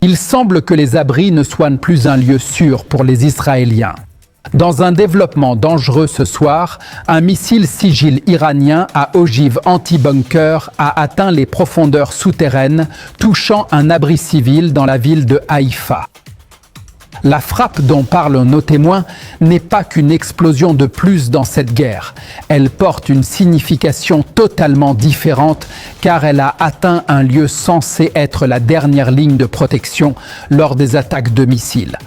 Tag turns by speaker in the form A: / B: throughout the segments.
A: Il semble que les abris ne soient plus un lieu sûr pour les Israéliens. Dans un développement dangereux ce soir, un missile Sigil iranien à ogive anti-bunker a atteint les profondeurs souterraines, touchant un abri civil dans la ville de Haïfa. La frappe dont parlent nos témoins n'est pas qu'une explosion de plus dans cette guerre. Elle porte une signification totalement différente car elle a atteint un lieu censé être la dernière ligne de protection lors des attaques de missiles.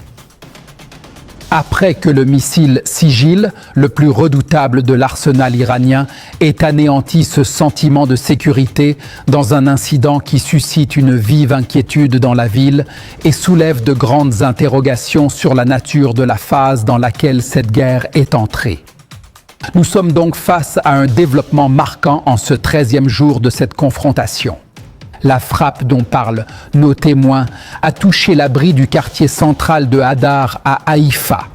A: Après que le missile Sigil, le plus redoutable de l'arsenal iranien, ait anéanti ce sentiment de sécurité dans un incident qui suscite une vive inquiétude dans la ville et soulève de grandes interrogations sur la nature de la phase dans laquelle cette guerre est entrée. Nous sommes donc face à un développement marquant en ce 13e jour de cette confrontation. La frappe dont parlent nos témoins a touché l'abri du quartier central de Hadar à Haïfa,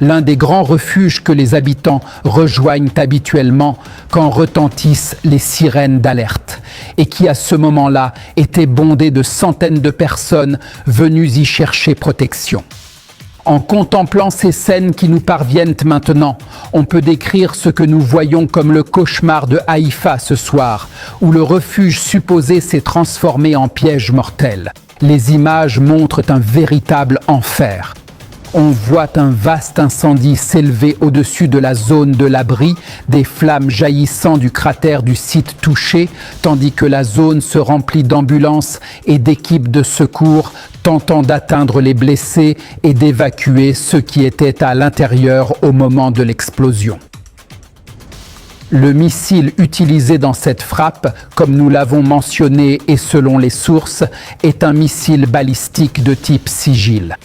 A: l'un des grands refuges que les habitants rejoignent habituellement quand retentissent les sirènes d'alerte et qui à ce moment-là était bondé de centaines de personnes venues y chercher protection. En contemplant ces scènes qui nous parviennent maintenant, on peut décrire ce que nous voyons comme le cauchemar de Haïfa ce soir, où le refuge supposé s'est transformé en piège mortel. Les images montrent un véritable enfer. On voit un vaste incendie s'élever au-dessus de la zone de l'abri, des flammes jaillissant du cratère du site touché, tandis que la zone se remplit d'ambulances et d'équipes de secours tentant d'atteindre les blessés et d'évacuer ceux qui étaient à l'intérieur au moment de l'explosion. Le missile utilisé dans cette frappe, comme nous l'avons mentionné et selon les sources, est un missile balistique de type Sigil.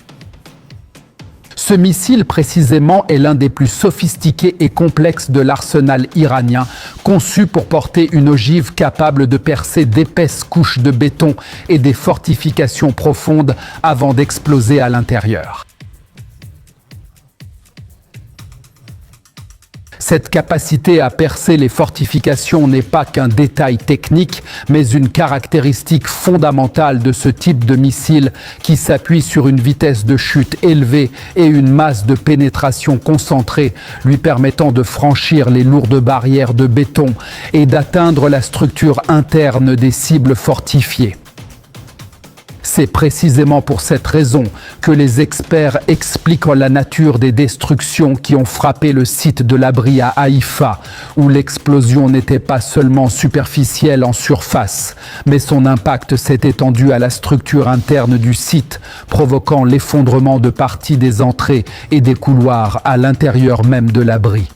A: Ce missile précisément est l'un des plus sophistiqués et complexes de l'arsenal iranien, conçu pour porter une ogive capable de percer d'épaisses couches de béton et des fortifications profondes avant d'exploser à l'intérieur. Cette capacité à percer les fortifications n'est pas qu'un détail technique, mais une caractéristique fondamentale de ce type de missile qui s'appuie sur une vitesse de chute élevée et une masse de pénétration concentrée, lui permettant de franchir les lourdes barrières de béton et d'atteindre la structure interne des cibles fortifiées. C'est précisément pour cette raison que les experts expliquent la nature des destructions qui ont frappé le site de l'abri à Haïfa, où l'explosion n'était pas seulement superficielle en surface, mais son impact s'est étendu à la structure interne du site, provoquant l'effondrement de parties des entrées et des couloirs à l'intérieur même de l'abri.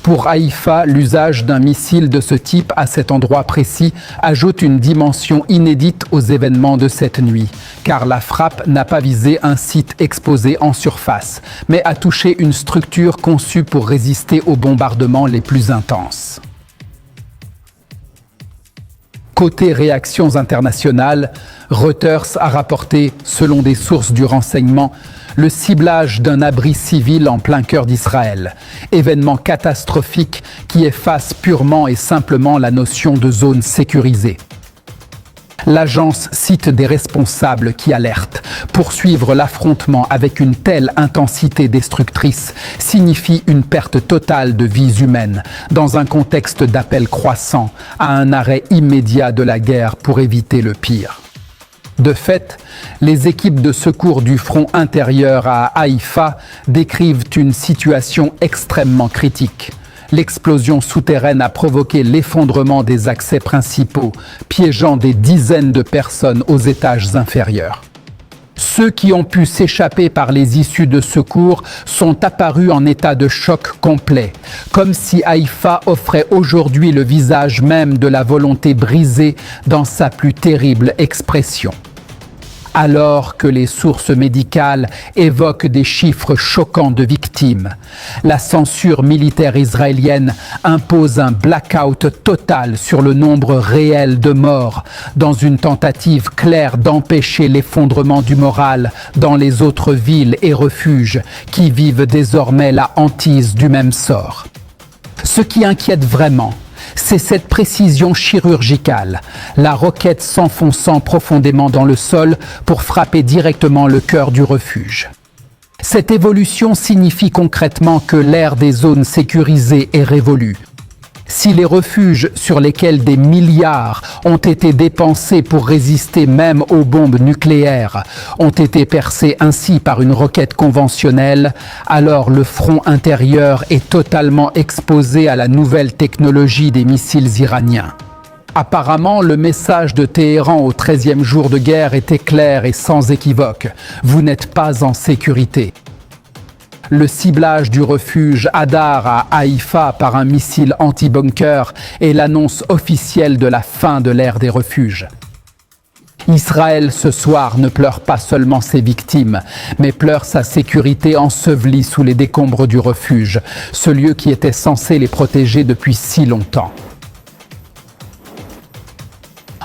A: Pour Haïfa, l'usage d'un missile de ce type à cet endroit précis ajoute une dimension inédite aux événements de cette nuit, car la frappe n'a pas visé un site exposé en surface, mais a touché une structure conçue pour résister aux bombardements les plus intenses. Côté réactions internationales, Reuters a rapporté, selon des sources du renseignement, le ciblage d'un abri civil en plein cœur d'Israël, événement catastrophique qui efface purement et simplement la notion de zone sécurisée. L'agence cite des responsables qui alertent. Poursuivre l'affrontement avec une telle intensité destructrice signifie une perte totale de vies humaines, dans un contexte d'appel croissant à un arrêt immédiat de la guerre pour éviter le pire. De fait, les équipes de secours du front intérieur à Haïfa décrivent une situation extrêmement critique. L'explosion souterraine a provoqué l'effondrement des accès principaux, piégeant des dizaines de personnes aux étages inférieurs. Ceux qui ont pu s'échapper par les issues de secours sont apparus en état de choc complet, comme si Haïfa offrait aujourd'hui le visage même de la volonté brisée dans sa plus terrible expression. Alors que les sources médicales évoquent des chiffres choquants de victimes, la censure militaire israélienne impose un blackout total sur le nombre réel de morts, dans une tentative claire d'empêcher l'effondrement du moral dans les autres villes et refuges qui vivent désormais la hantise du même sort. Ce qui inquiète vraiment, C'est cette précision chirurgicale, la roquette s'enfonçant profondément dans le sol pour frapper directement le cœur du refuge. Cette évolution signifie concrètement que l'ère des zones sécurisées est révolue. Si les refuges sur lesquels des milliards ont été dépensés pour résister même aux bombes nucléaires ont été percés ainsi par une roquette conventionnelle, alors le front intérieur est totalement exposé à la nouvelle technologie des missiles iraniens. Apparemment, le message de Téhéran au 13e jour de guerre était clair et sans équivoque. Vous n'êtes pas en sécurité. Le ciblage du refuge Hadar à Haïfa par un missile anti-bunker est l'annonce officielle de la fin de l'ère des refuges. Israël ce soir ne pleure pas seulement ses victimes, mais pleure sa sécurité ensevelie sous les décombres du refuge, ce lieu qui était censé les protéger depuis si longtemps.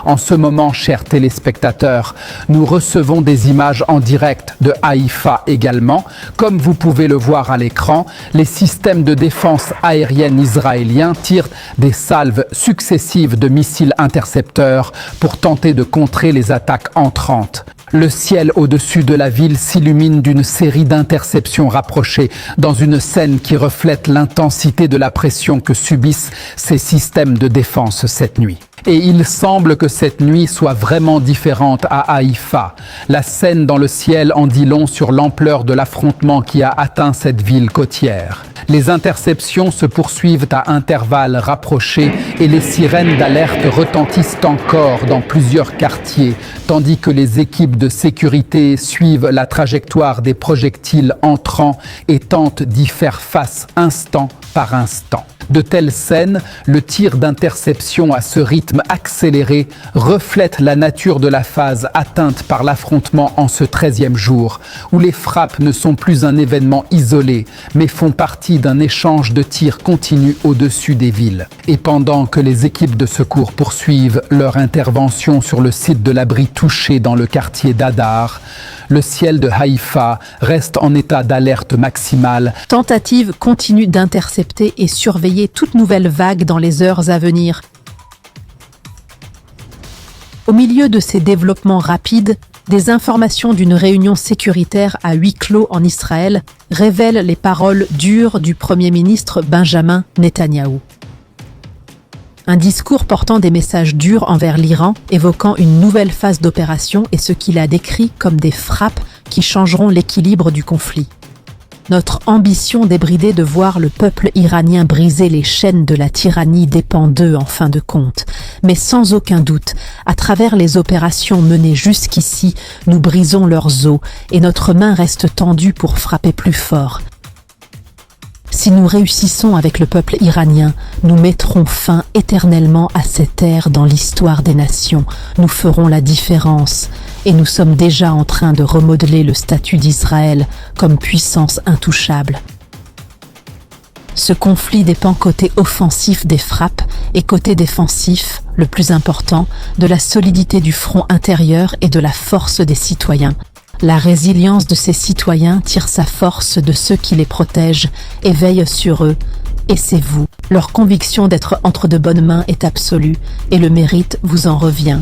A: En ce moment, chers téléspectateurs, nous recevons des images en direct de Haïfa également. Comme vous pouvez le voir à l'écran, les systèmes de défense aérienne israéliens tirent des salves successives de missiles intercepteurs pour tenter de contrer les attaques entrantes. Le ciel au-dessus de la ville s'illumine d'une série d'interceptions rapprochées dans une scène qui reflète l'intensité de la pression que subissent ces systèmes de défense cette nuit. Et il semble que cette nuit soit vraiment différente à Haïfa. La scène dans le ciel en dit long sur l'ampleur de l'affrontement qui a atteint cette ville côtière. Les interceptions se poursuivent à intervalles rapprochés et les sirènes d'alerte retentissent encore dans plusieurs quartiers, tandis que les équipes de sécurité suivent la trajectoire des projectiles entrants et tentent d'y faire face instant par instant. De telles scènes, le tir d'interception à ce rythme accéléré reflète la nature de la phase atteinte par l'affrontement en ce 13e jour, où les frappes ne sont plus un événement isolé, mais font partie d'un échange de tirs continus au-dessus des villes. Et pendant que les équipes de secours poursuivent leur intervention sur le site de l'abri touché dans le quartier d'Hadar, le ciel de Haïfa reste en état d'alerte maximale.
B: Tentative continue d'intercepter et surveiller toute nouvelle vague dans les heures à venir. Au milieu de ces développements rapides, des informations d'une réunion sécuritaire à huis clos en Israël révèlent les paroles dures du Premier ministre Benjamin Netanyahou. Un discours portant des messages durs envers l'Iran, évoquant une nouvelle phase d'opération et ce qu'il a décrit comme des frappes qui changeront l'équilibre du conflit. Notre ambition débridée de voir le peuple iranien briser les chaînes de la tyrannie dépend d'eux en fin de compte. Mais sans aucun doute, à travers les opérations menées jusqu'ici, nous brisons leurs os et notre main reste tendue pour frapper plus fort. Si nous réussissons avec le peuple iranien, nous mettrons fin éternellement à cette ère dans l'histoire des nations. Nous ferons la différence et nous sommes déjà en train de remodeler le statut d'Israël comme puissance intouchable. Ce conflit dépend côté offensif des frappes et côté défensif, le plus important, de la solidité du front intérieur et de la force des citoyens. La résilience de ces citoyens tire sa force de ceux qui les protègent et veillent sur eux, et c'est vous. Leur conviction d'être entre de bonnes mains est absolue, et le mérite vous en revient.